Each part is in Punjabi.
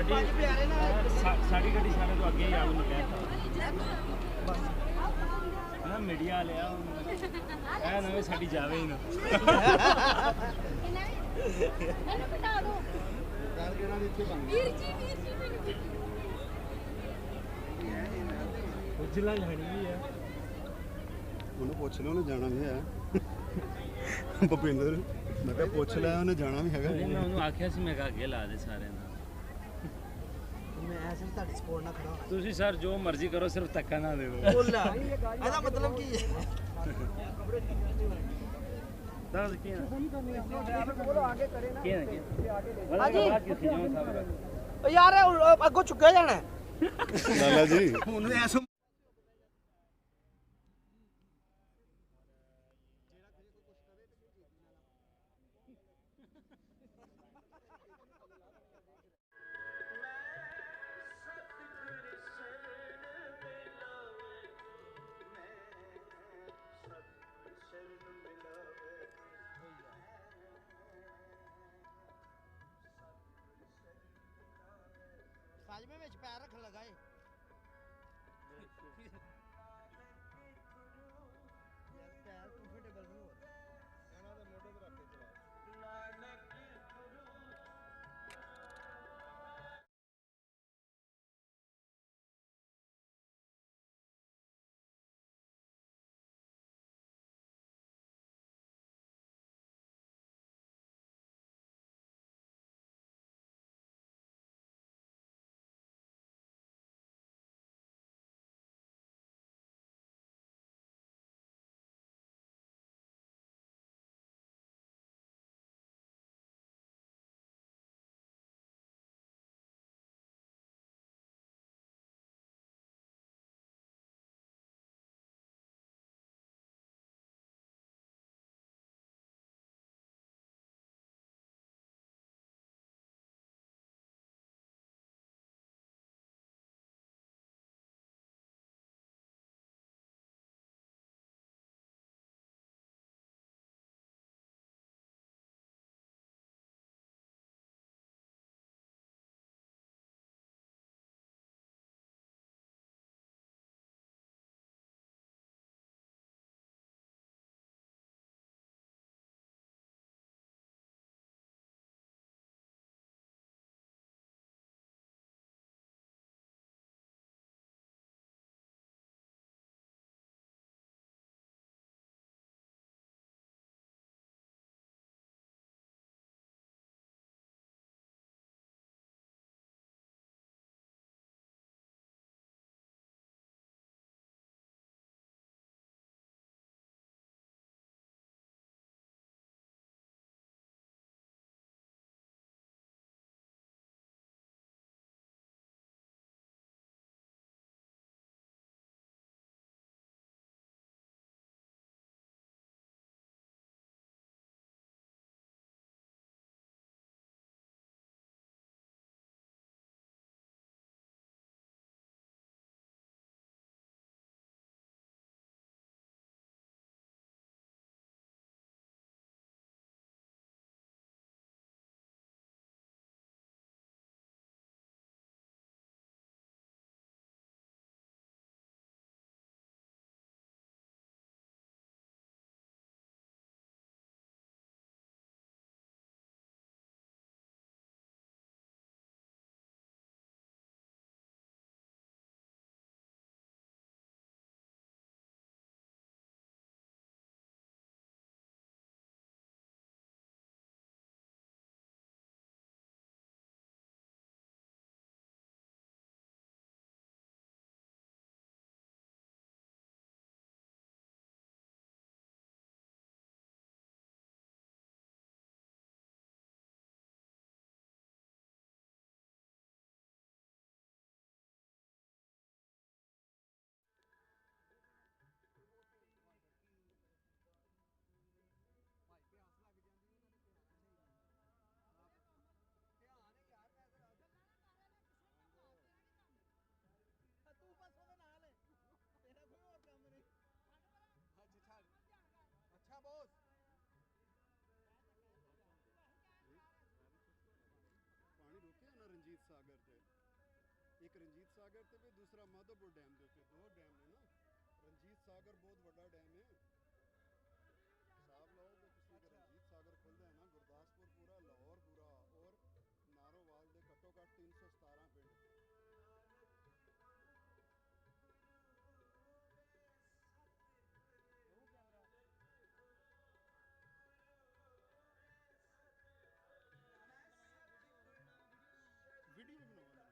साड़ी गड्डी सारे तो अगे ही आऊँ कहता ना मीडिया लिया ना साड़ी जावे ही ना उजला लहणी भी है ਉਹਨੂੰ ਪੁੱਛ ਲਿਆ ਉਹਨੇ ਜਾਣਾ ਵੀ ਹੈ ਭੁਪਿੰਦਰ ਮੈਂ ਕਿਹਾ ਪੁੱਛ ਲਿਆ ਉਹਨੇ ਜਾਣਾ ਵੀ ਹੈਗਾ मैं ਉਹਨੂੰ ਆਖਿਆ ਸੀ मैं कहा अगे ला दे सारे ना मैं ऐसे ਤੁਹਾਡੀ ਸਪੋਰਟ ਨਾ ਖੜਾ ਤੁਸੀਂ ਸਰ ਜੋ ਮਰਜ਼ੀ ਕਰੋ ਸਿਰਫ ਧੱਕਾ ਨਾ ਦਿਓ ਬੋਲਾ ਇਹਦਾ ਮਤਲਬ ਕੀ ਹੈ ਦੱਸ ਕੀ ਹੈ ਬੋਲੋ ਆਗੇ ਕਰੇ ਨਾ ਕੀ ਹੈ ਬਾਤ ਕੀ ਸੀ ਜੋ ਸਾਹਿਬ ਯਾਰ ਅੱਗੋਂ ਚੁੱਕਿਆ ਜਾਣਾ ਲਾਲਾ ਜੀ ਉਹਨੂੰ ਐਸੋ ਸਾਜਮੇ ਵਿੱਚ ਪੈਰ ਰੱਖਣ ਲਗਾਏ ਸਾਗਰ ਤੇ ਇੱਕ ਰਣਜੀਤ ਸਾਗਰ ਤੇ ਵੀ ਦੂਸਰਾ ਮਾਧੋਪੁਰ ਡੈਮ ਦੇ ਉੱਤੇ ਦੋ ਡੈਮ ਨੇ ਨਾ ਰਣਜੀਤ ਸਾਗਰ ਬਹੁਤ ਵੱਡਾ ਡੈਮ ਹੈ ਹਿਸਾਬ ਲਾਓ ਕਿ ਤੁਸੀਂ ਕਿ ਰਣਜੀਤ ਸਾਗਰ ਖੁੱਲਦਾ ਹੈ ਨਾ ਗੁਰਦਾਸਪੁਰ ਪੂਰਾ ਲਾਹੌਰ ਪੂਰਾ ਔਰ ਨਾਰੋਵਾਲ ਦੇ ਘੱਟੋ ਘੱਟ 317 ਪਿੰਡ ਉਹ ਕੈਮਰਾ ਵੀਡੀਓ ਬਣਾਉਂਦਾ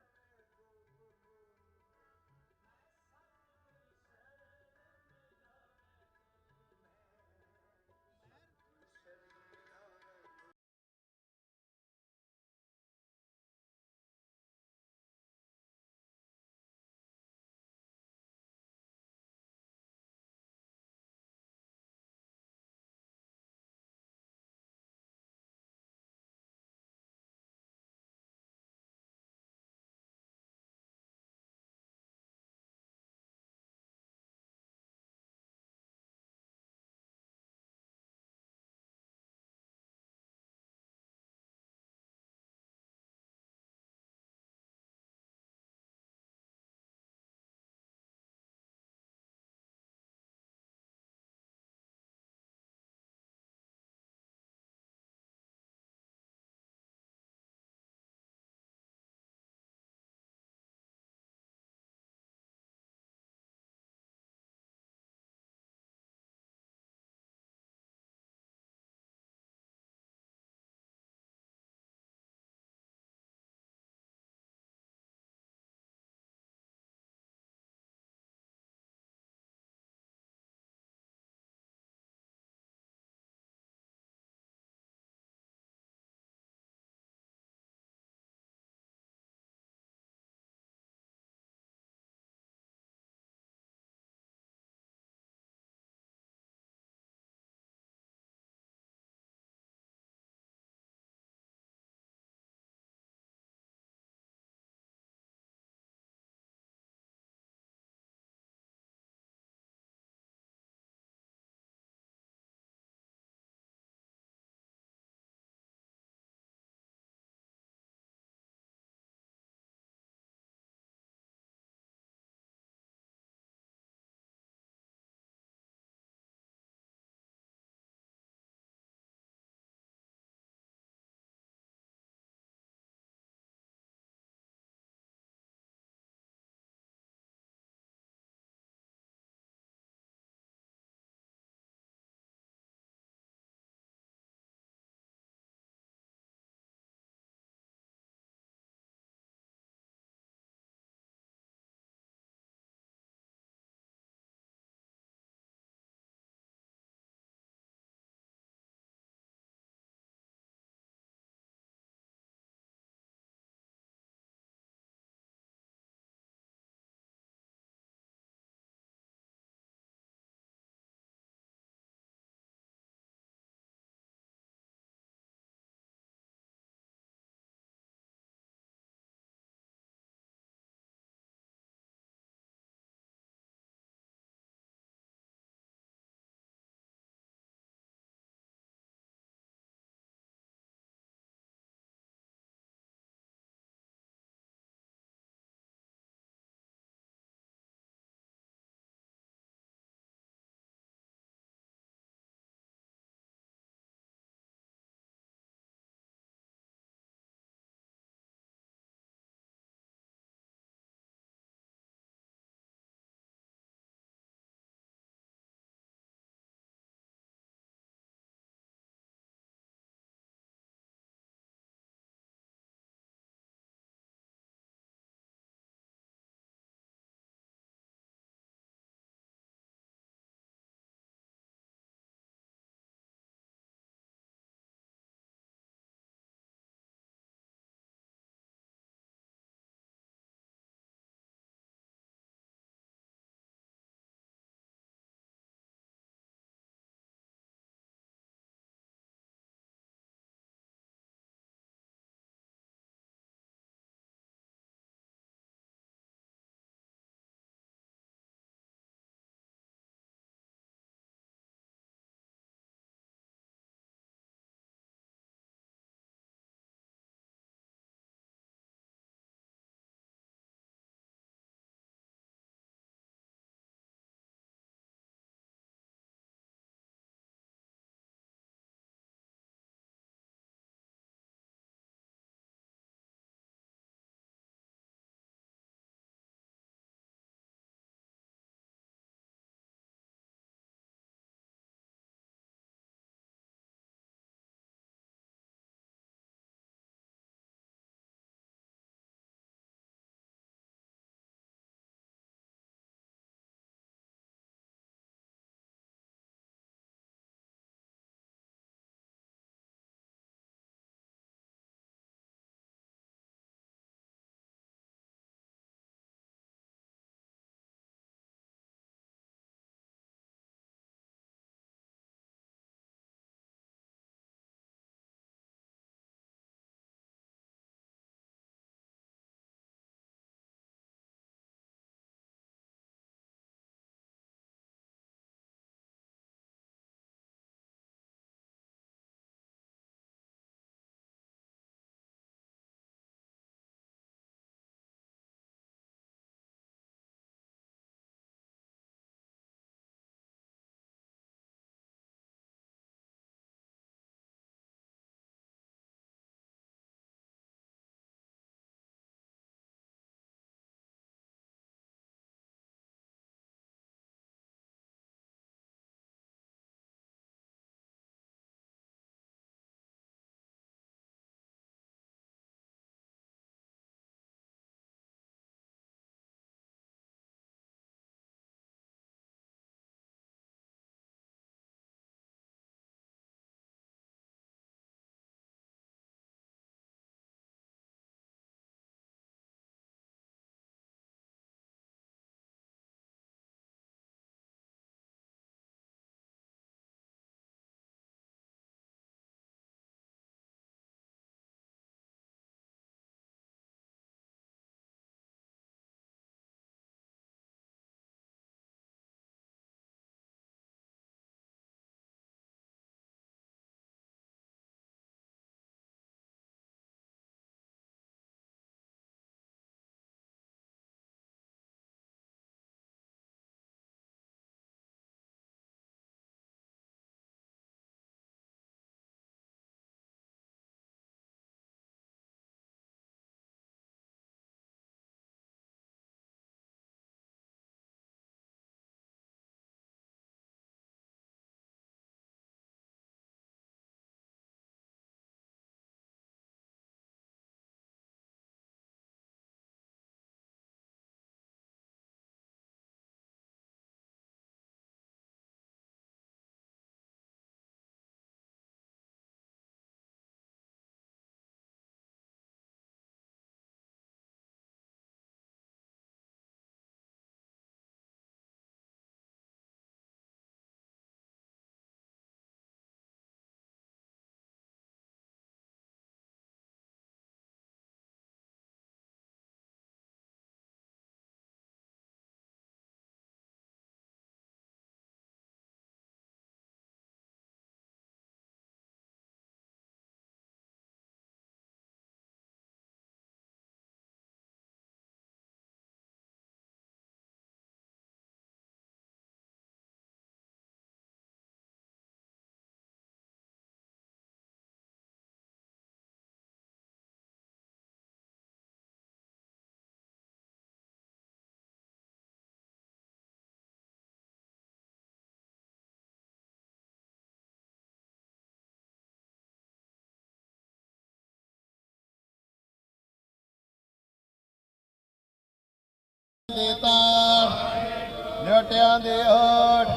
ਦੀ ਤਾੜ ਨਿਉਟਿਆਂ ਦੀ ਓਟ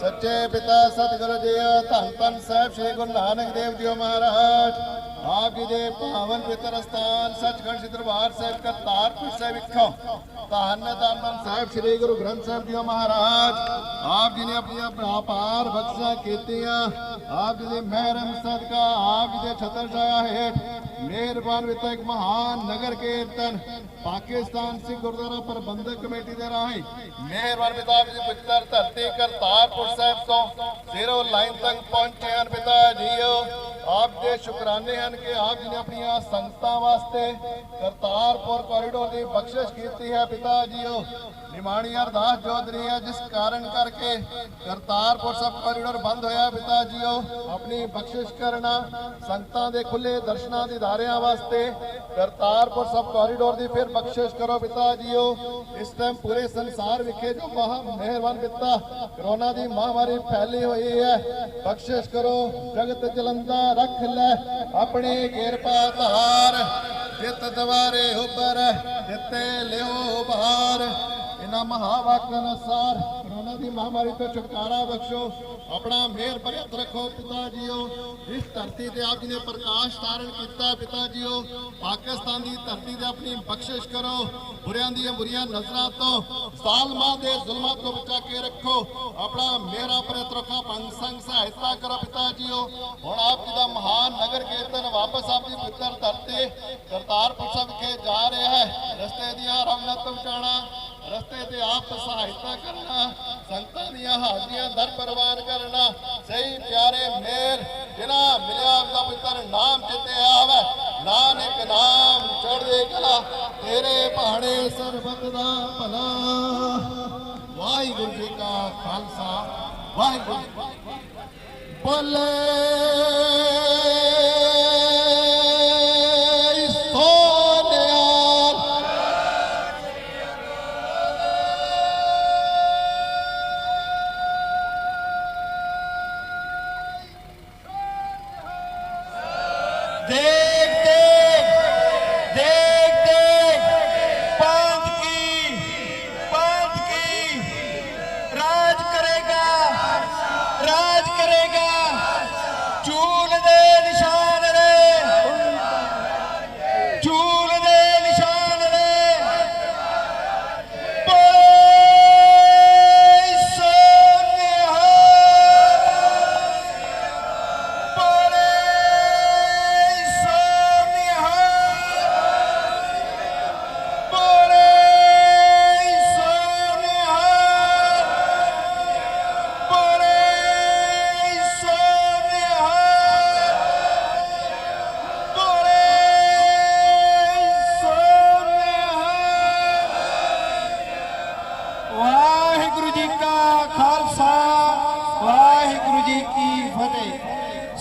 ਸੱਚੇ ਪਿਤਾ ਸਤਿਗੁਰੂ ਜੀ ਧੰਨ ਧੰਨ ਸਾਹਿਬ ਸ੍ਰੀ ਗੁਰੂ ਨਾਨਕ ਦੇਵ ਜੀ ਮਹਾਰਾਜ ਆਪ ਜੀ ਦੇ ਪਾਵਨ ਪਵਿੱਤਰ ਸਥਾਨ ਸੱਚਖੰਡ ਸ੍ਰੀ ਦਰਬਾਰ ਸਾਹਿਬ ਕਰਤਾਰਪੁਰ ਸਾਹਿਬ ਵਿਖੋਂ ਧੰਨ ਧੰਨ ਸਾਹਿਬ ਸ੍ਰੀ ਗੁਰੂ ਗ੍ਰੰਥ ਸਾਹਿਬ ਜੀ ਮਹਾਰਾਜ ਆਪ ਜੀ ਨੇ ਆਪਣੀਆਂ ਅਪਾਰ ਬਖਸ਼ਾਂ ਕੀਤੀਆਂ ਆਪ ਜੀ ਦੇ ਮਹਿਰਮ ਸਦਕਾ ਆਪ ਜੀ ਦੇ ਛਤਰ ਛਾਇਆ ਹੇਠ ਮਿਹਰਬਾਨ ਵਿਤਾ ਇੱਕ ਮਹਾਨ ਨਗਰ ਕੀਰਤਨ ਪਾਕਿਸਤਾਨ ਸਿੱਖ ਗੁਰਦੁਆਰਾ ਪ੍ਰਬੰਧਕ ਕਮੇਟੀ ਦੇ ਰਾਹੀਂ ਮਿਹਰਬਾਨ ਪਿਤਾ ਜੀ ਦੀ ਪਵਿੱਤਰ ਧਰਤੀ ਕਰਤਾਰਪੁਰ ਸਾਹਿਬ ਤੋਂ ਜ਼ੀਰੋ ਲਾਈਨ ਤੱਕ ਪਹੁੰਚੇ ਹਨ ਪਿਤਾ ਜੀਓ ਆਪ ਦੇ ਸ਼ੁਕਰਾਨੇ ਹਨ ਕਿ ਆਪ ਜੀ ਨੇ ਆਪਣੀਆਂ ਸੰਗਤਾਂ ਵਾਸਤੇ ਕਰਤਾਰਪੁਰ ਕੋਰੀਡੋਰ ਦੀ ਬਖਸ਼ਿਸ਼ ਕੀਤੀ ਹੈ ਪਿਤਾ ਜੀਓ ਨਿਮਾਣੀ ਅਰਦਾਸ ਚੌਧਰੀ ਹੈ ਜਿਸ ਕਾਰਨ ਕਰਕੇ ਕਰਤਾਰਪੁਰ ਸਾਹਿਬ ਕੋਰੀਡੋਰ ਬੰਦ ਹੋਇਆ ਪਿਤਾ ਜੀਓ ਆਪਣੀ ਬਖਸ਼ਿਸ਼ ਕਰਨਾ ਸੰਗਤਾਂ ਦੇ ਖੁੱਲੇ ਦਰਸ਼ਨਾਂ ਦੀ ਧਾਰਿਆਂ ਵਾਸਤੇ ਕਰਤਾਰਪੁਰ ਸਾਹਿਬ ਕੋਰੀਡੋਰ ਦੀ ਫਿਰ ਬਖਸ਼ਿਸ਼ ਕਰੋ ਪਿਤਾ ਜੀਓ ਇਸ ਟਾਈਮ ਪੂਰੇ ਸੰਸਾਰ ਵਿਖੇ ਜੋ ਮਹਾ ਮਿਹਰਬਾਨ ਪਿਤਾ ਕਰੋਨਾ ਦੀ ਮਹਾਮਾਰੀ ਫੈਲੀ ਹੋਈ ਹੈ ਬਖਸ਼ਿਸ਼ ਕਰੋ ਜਗਤ ਜਲੰਦਾ ਰੱਖ ਲੈ ਆਪਣੇ ਕਿਰਪਾ ਧਾਰ ਜਿਤ ਦਵਾਰੇ ਉੱਪਰ ਦਿੱਤੇ ਲਿਓ ਬਾਹਰ इन्हां महावाक्यां अनुसार कोरोना की महामारी तो छुटकारा बख्शो अपना मेहर भरत रखो पिता जीओ इस धरती से आप जी ने प्रकाश धारण किया पिता जीओ पाकिस्तान की धरती से अपनी बख्शिश करो बुरियां दी बुरियां नजरां तो जालमां दे जुल्मां तो बचा के रखो अपना मेहरा भरत रखो पंग संग सहायता करो पिता जीओ हुण आप जी दा महान नगर कीर्तन वापस आप जी पवित्र धरती करतारपुर साहिब के जा रहा है रस्ते दियां रवनत पहुंचाना रस्ते ते आप सहायता करना संगतां दियां हाजियां दर परवान करना सही प्यारे मेर जिना मिलिया आपदा पवित्र नाम चिते आवे नानक नाम चढ़दे कला तेरे पहाड़े सरबत दा भला वाहिगुरू जी का खालसा वाहिगुरू बोले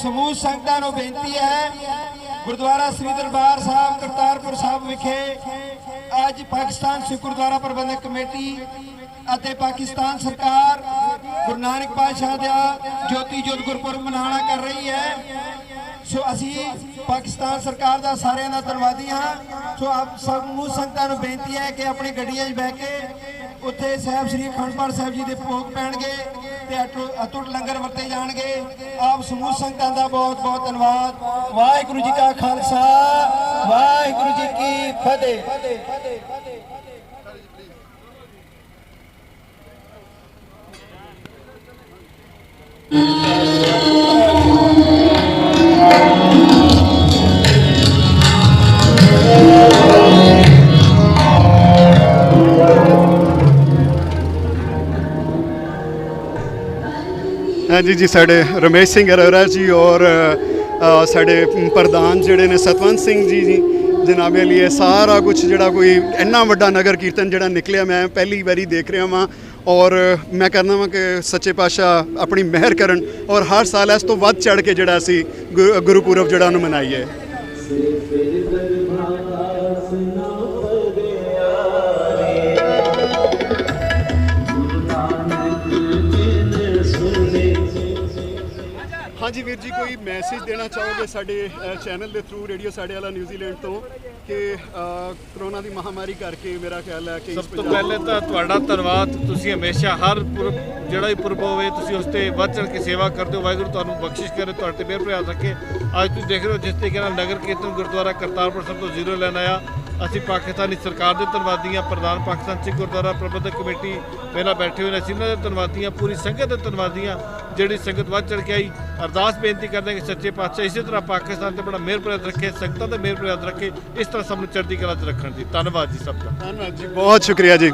समूह संगतां नूं बेनती है गुरुद्वारा श्री दरबार साहब करतारपुर साहब विखे अज पाकिस्तान सिख गुरुद्वारा प्रबंधक कमेटी ਅਤੇ पाकिस्तान सरकार गुरु नानक पातशाह दा ज्योति जोत गुरपुरब मनाना कर रही है सो असी पाकिस्तान सरकार दा सारिਆਂ ਦਾ ਧੰਨਵਾਦੀ ਹਾਂ सो आप समूह संगतां नूं बेनती है कि अपनी गड्डियां 'ਚ बह के उत्थे साहिब श्री अखंड पाठ साहिब जी दे भोग पैणगे ते अटुट लंगर वरते जाणगे आप समूह संगतां दा बहुत बहुत धन्नवाद वाहिगुरू जी का खालसा वाहिगुरू जी की फतेह। हाँ जी साढ़े रमेश सिंह अरोरा जी और साढ़े प्रधान जोड़े ने सतवंत सिंह जी जनाबे लिए सारा कुछ जोड़ा कोई इन्ना वड्डा नगर कीर्तन जोड़ा निकलिया मैं पहली बारी देख रहा वहाँ और मैं कहना वा कि सच्चे पातशाह अपनी मेहर करन और हर साल इस तो वध चढ़ के जोड़ा असी गुरुपुरब जोड़ा मनाइए। हाँ ਜੀ ਵੀਰ ਜੀ ਕੋਈ ਮੈਸੇਜ ਦੇਣਾ ਚਾਹੋਗੇ ਸਾਡੇ ਚੈਨਲ ਦੇ ਥਰੂ ਰੇਡੀਓ ਸਾਡੇ ਵਾਲਾ ਨਿਊਜ਼ੀਲੈਂਡ ਤੋਂ ਕਿ ਕਰੋਨਾ ਦੀ ਮਹਾਮਾਰੀ ਕਰਕੇ ਮੇਰਾ ਖਿਆਲ ਹੈ ਕਿ ਸਭ ਤੋਂ ਪਹਿਲੇ ਤਾਂ ਤੁਹਾਡਾ ਧੰਨਵਾਦ। ਤੁਸੀਂ ਹਮੇਸ਼ਾ ਹਰ ਪੁਰਬ ਜਿਹੜਾ ਵੀ ਪੁਰਬ ਹੋਵੇ ਤੁਸੀਂ ਉਸ ਤੇ ਵੱਧ ਚੜ੍ਹ ਕੇ ਸੇਵਾ ਕਰਦੇ ਹੋ। ਵਾਹਿਗੁਰੂ ਤੁਹਾਨੂੰ ਬਖਸ਼ਿਸ਼ ਕਰੇ, ਤੁਹਾਡੇ ਤੇ ਮਿਹਰ ਭਰਿਆ ਰੱਖੇ। ਅੱਜ ਤੁਸੀਂ ਦੇਖ ਰਹੇ ਹੋ ਜਿਸ ਤਰੀਕੇ ਨਾਲ ਨਗਰ ਕੀਰਤਨ ਗੁਰਦੁਆਰਾ ਕਰਤਾਰਪੁਰ ਸਾਹਿਬ ਤੋਂ ਜ਼ੀਰੋ ਲੈਣ ਆਇਆ। ਅਸੀਂ ਪਾਕਿਸਤਾਨੀ ਸਰਕਾਰ ਦੇ ਧੰਨਵਾਦੀ ਹਾਂ, ਪ੍ਰਧਾਨ ਪਾਕਿਸਤਾਨ ਸਿੱਖ ਗੁਰਦੁਆਰਾ ਪ੍ਰਬੰਧਕ ਕਮੇਟੀ ਪਹਿਲਾਂ ਬੈਠੇ ਹੋਏ ਨੇ, ਅਸੀਂ ਇਹਨਾਂ ਦੇ ਧੰਨਵਾਦੀ ਹਾਂ, ਪੂਰੀ ਸੰਗਤ ਦੇ ਧੰਨਵਾਦੀ ਹਾਂ ਜਿਹੜੀ ਸੰਗਤ ਵੱਧ ਚੜ੍ਹ ਕੇ ਆਈ। ਅਰਦਾਸ ਬੇਨਤੀ ਕਰਦੇ ਹਾਂ ਕਿ ਸੱਚੇ ਪਾਤਸ਼ਾਹ ਇਸੇ ਤਰ੍ਹਾਂ ਪਾਕਿਸਤਾਨ ਤੇ ਬੜਾ ਮਿਹਰ ਭਰਿਆ ਰੱਖੇ, ਸੰਗਤਾਂ ਤੇ ਮਿਹਰ ਭਰਿਆ ਰੱਖੇ, ਇਸ ਤਰ੍ਹਾਂ ਸਭ ਨੂੰ ਚੜ੍ਹਦੀ ਕਲਾ 'ਚ ਰੱਖਣ ਦੀ। ਧੰਨਵਾਦ ਜੀ ਸਭ ਦਾ। ਧੰਨਵਾਦ ਜੀ, ਬਹੁਤ ਸ਼ੁਕਰੀਆ ਜੀ।